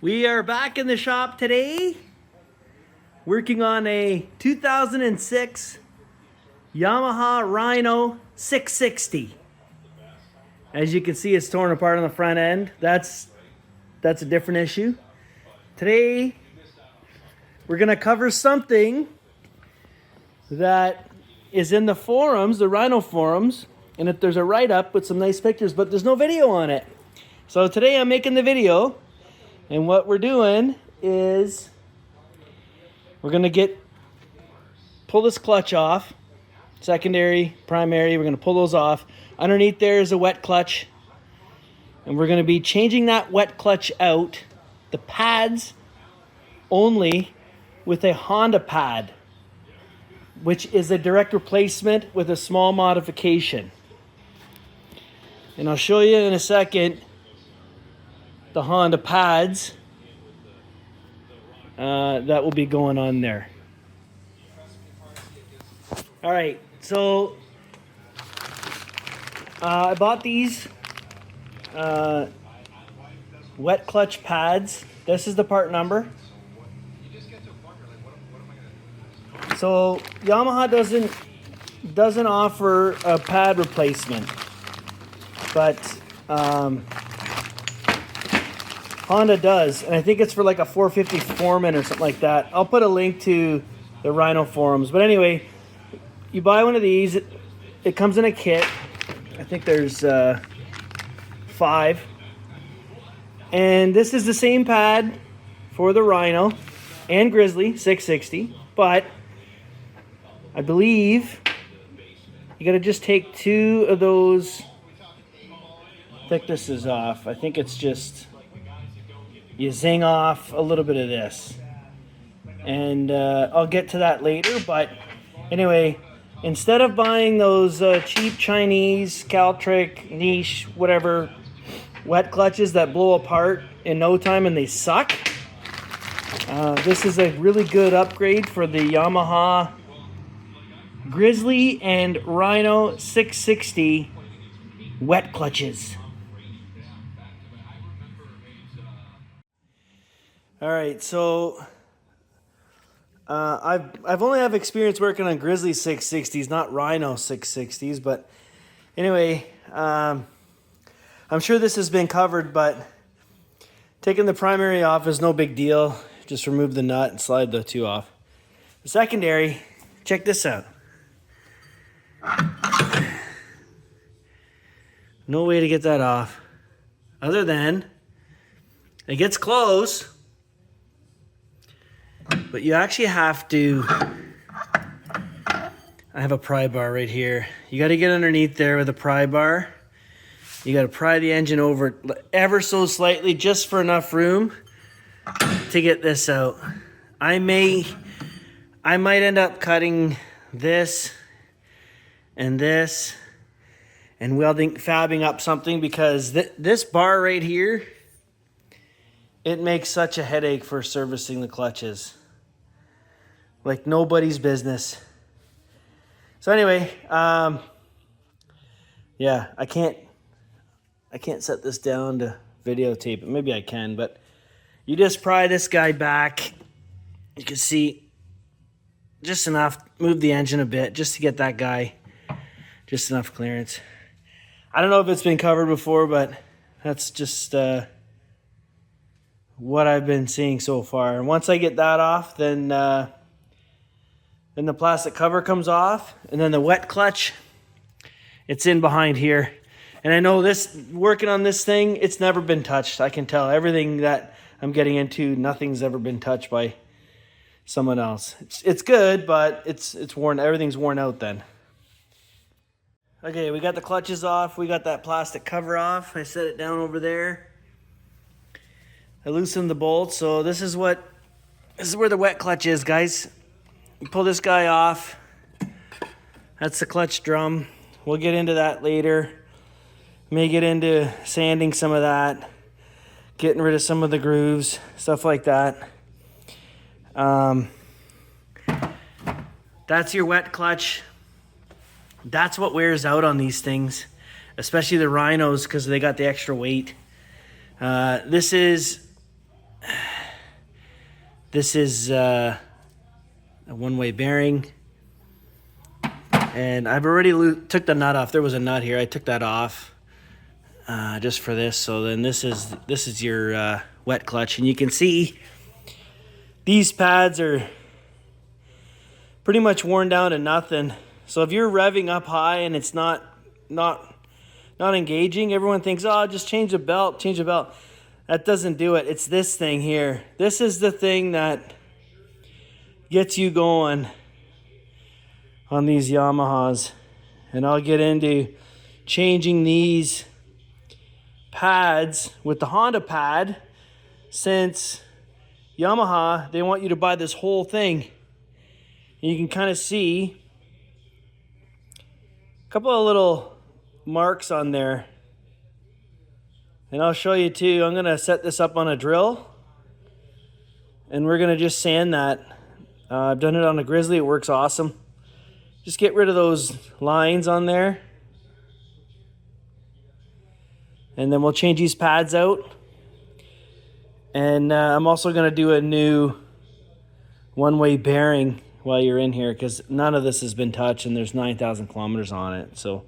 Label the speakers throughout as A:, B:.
A: We are back in the shop today, working on a 2006 Yamaha Rhino 660. As you can see, it's torn apart on the front end. That's a different issue. Today, we're gonna cover something that is in the forums, the Rhino forums, and if there's a write-up with some nice pictures, but there's no video on it. So today I'm making the video. And what we're doing is we're gonna pull this clutch off, secondary, primary, we're gonna pull those off. Underneath there is a wet clutch, and we're gonna be changing that wet clutch out, the pads only, with a Honda pad, which is a direct replacement with a small modification. And I'll show you in a second the Honda pads that will be going on there. All right, so I bought these wet clutch pads. This is the part number. So Yamaha doesn't offer a pad replacement, but Honda does, and I think it's for like a 450 Foreman or something like that. I'll put a link to the Rhino forums. But anyway, you buy one of these. It comes in a kit. I think there's 5. And this is the same pad for the Rhino and Grizzly 660, but I believe you got to just take 2 of those thicknesses off. I think it's just you zing off a little bit of this, and I'll get to that later. But anyway, instead of buying those cheap Chinese Caltric niche whatever wet clutches that blow apart in no time and they suck, this is a really good upgrade for the Yamaha Grizzly and Rhino 660 wet clutches. All right, so I've only have experience working on Grizzly 660s, not Rhino 660s. But anyway, I'm sure this has been covered, but taking the primary off is no big deal. Just remove the nut and slide the 2 off. The secondary, check this out. No way to get that off, other than it gets close. But you actually have to, I have a pry bar right here. You got to get underneath there with a pry bar. You got to pry the engine over ever so slightly, just for enough room to get this out. I might end up cutting this and welding, fabbing up something, because this bar right here, it makes such a headache for servicing the clutches. Like nobody's business. So anyway, yeah, I can't set this down to videotape it. Maybe I can, but you just pry this guy back. You can see just enough, move the engine a bit just to get that guy just enough clearance. I don't know if it's been covered before, but that's just what I've been seeing so far. And once I get that off, then the plastic cover comes off, and then the wet clutch, it's in behind here. And I know this, working on this thing, it's never been touched. I can tell everything that I'm getting into, nothing's ever been touched by someone else. It's good, but it's worn. Everything's worn out then. Okay, we got the clutches off. We got that plastic cover off. I set it down over there. I loosened the bolts. So this is where the wet clutch is, guys. You pull this guy off. That's the clutch drum. We'll get into that later. May get into sanding some of that, getting rid of some of the grooves, stuff like that. That's your wet clutch. That's what wears out on these things, especially the Rhinos, because they got the extra weight. This is This is a one-way bearing. And I've already took the nut off. There was a nut here. I took that off just for this. So then this is your wet clutch. And you can see these pads are pretty much worn down to nothing. So if you're revving up high and it's not engaging, everyone thinks, oh, just change the belt, change the belt. That doesn't do it. It's this thing here. This is the thing that gets you going on these Yamahas. And I'll get into changing these pads with the Honda pad, since Yamaha, they want you to buy this whole thing. And you can kind of see a couple of little marks on there. And I'll show you too. I'm gonna set this up on a drill and we're gonna just sand that. I've done it on a Grizzly, it works awesome. Just get rid of those lines on there. And then we'll change these pads out. And I'm also gonna do a new one-way bearing while you're in here, because none of this has been touched and there's 9,000 kilometers on it. So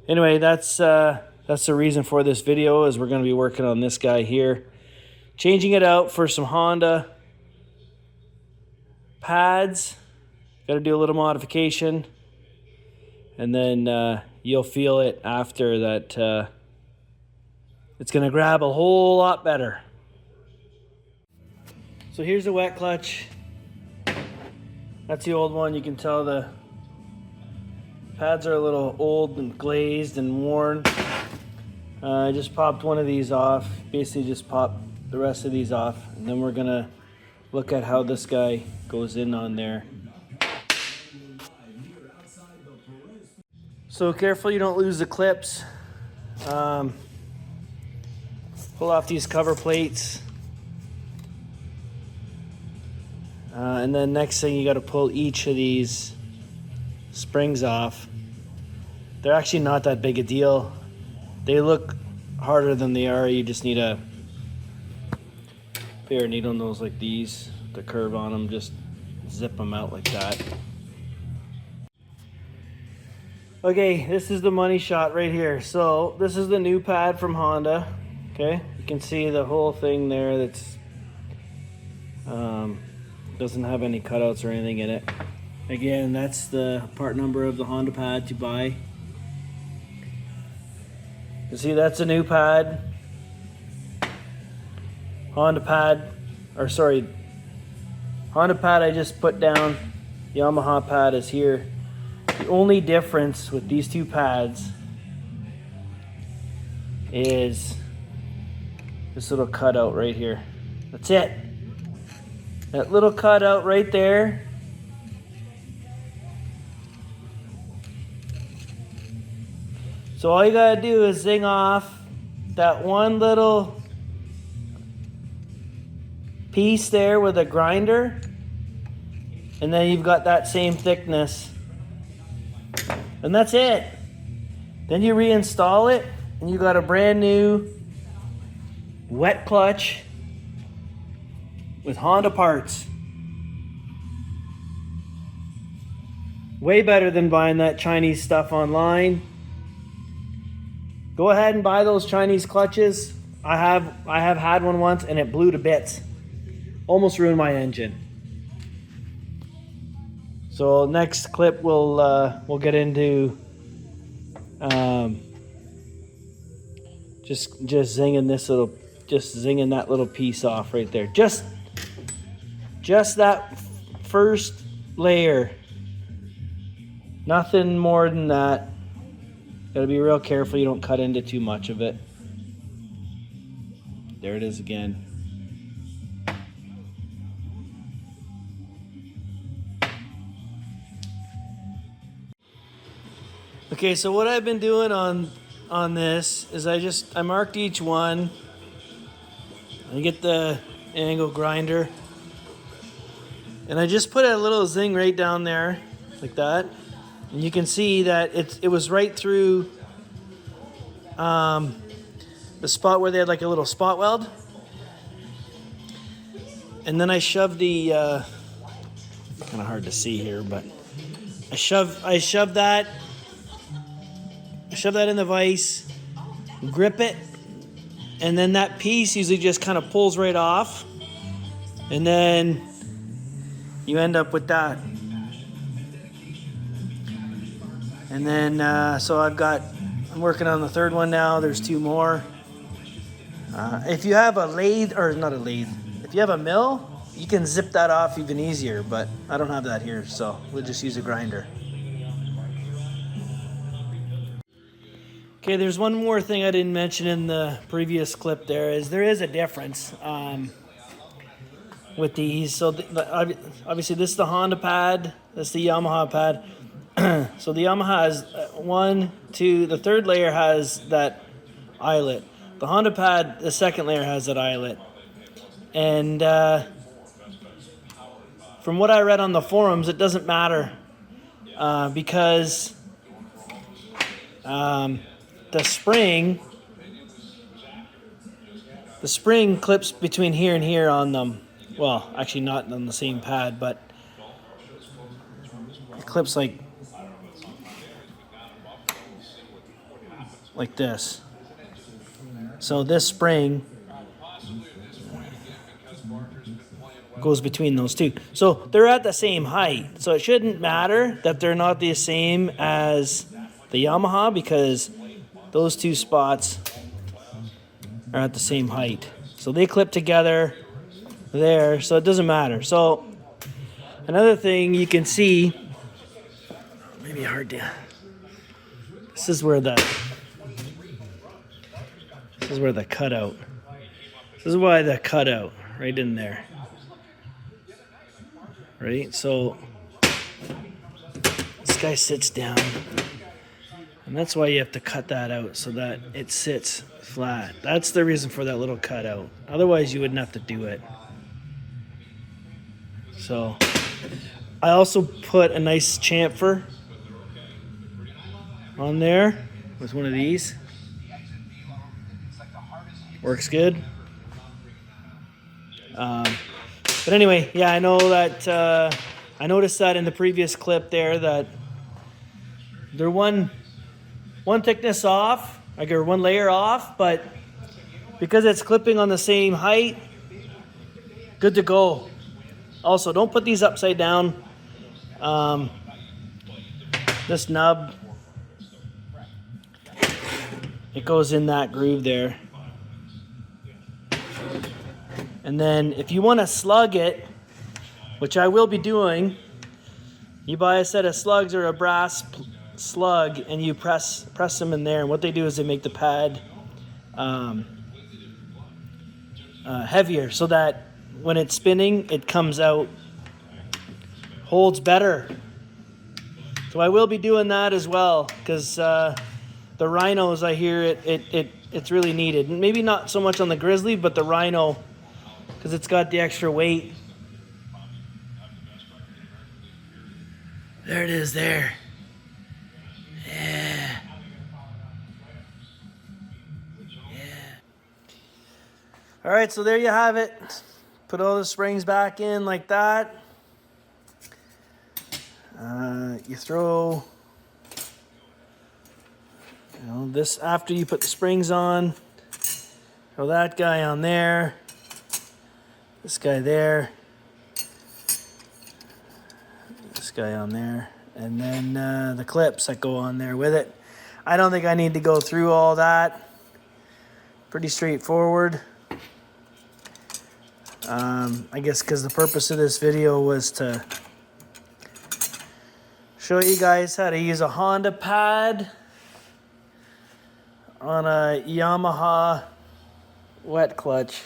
A: anyway, that's the reason for this video, is we're going to be working on this guy here, changing it out for some Honda pads. Got to do a little modification, and then you'll feel it after that. It's going to grab a whole lot better. So here's the wet clutch. That's the old one. You can tell the pads are a little old and glazed and worn. I just popped one of these off. Basically just popped the rest of these off. And then we're gonna look at how this guy goes in on there. So careful you don't lose the clips. Pull off these cover plates. And then next thing, you gotta pull each of these springs off. They're actually not that big a deal. They look harder than they are. You just need a pair of needle nose like these, the curve on them, just zip them out like that. Okay, this is the money shot right here. So this is the new pad from Honda. Okay, you can see the whole thing there. That's doesn't have any cutouts or anything in it. Again, that's the part number of the Honda pad to buy. You see, that's a new pad. Honda pad I just put down. Yamaha pad is here. The only difference with these two pads is this little cutout right here. That's it. That little cutout right there. So all you gotta do is zing off that one little piece there with a grinder, and then you've got that same thickness. And that's it. Then you reinstall it, and you got a brand new wet clutch with Honda parts. Way better than buying that Chinese stuff online. Go ahead and buy those Chinese clutches. I have had one once and it blew to bits. Almost ruined my engine. So next clip we'll get into just zinging that little piece off right there. Just that first layer. Nothing more than that. Gotta be real careful you don't cut into too much of it. There it is again. Okay, so what I've been doing on this is I marked each one. I get the angle grinder, and I just put a little zing right down there like that. And you can see that it was right through the spot where they had like a little spot weld. And then I shove the, kind of hard to see here, but I shove that in the vise, grip it, and then that piece usually just kind of pulls right off, and then you end up with that. And then, so I'm working on the third one now. There's 2 more. If you have a lathe, or not a lathe, if you have a mill, you can zip that off even easier, but I don't have that here, so we'll just use a grinder. Okay, there's one more thing I didn't mention in the previous clip there is a difference with these. So obviously this is the Honda pad, this is the Yamaha pad. So the Yamaha has 1, 2, the third layer has that eyelet. The Honda pad, the second layer has that eyelet. And from what I read on the forums, it doesn't matter because the spring clips between here and here on them. Well, actually not on the same pad, but it clips like this. So this spring goes between those two. So they're at the same height. So it shouldn't matter that they're not the same as the Yamaha, because those 2 spots are at the same height. So they clip together there, so it doesn't matter. So another thing you can see, maybe hard to, this is where the cutout, this is why the cutout right in there. Right, so this guy sits down, and that's why you have to cut that out so that it sits flat. That's the reason for that little cutout. Otherwise, you wouldn't have to do it. So I also put a nice chamfer on there with one of these. Works good. But anyway, yeah, I know that I noticed that in the previous clip there that they're one thickness off, like, or 1 layer off, but because it's clipping on the same height, good to go. Also, don't put these upside down. This nub, it goes in that groove there. And then if you want to slug it, which I will be doing, you buy a set of slugs or a brass slug and you press them in there. And what they do is they make the pad heavier so that when it's spinning, it comes out, holds better. So I will be doing that as well, because the Rhinos, I hear it's really needed. Maybe not so much on the Grizzly, but the Rhino, because it's got the extra weight. There it is there. Yeah. All right, so there you have it. Put all the springs back in like that. You throw, this after you put the springs on. Throw that guy on there. This guy there. This guy on there. And then the clips that go on there with it. I don't think I need to go through all that. Pretty straightforward. I guess because the purpose of this video was to show you guys how to use a Honda pad on a Yamaha wet clutch.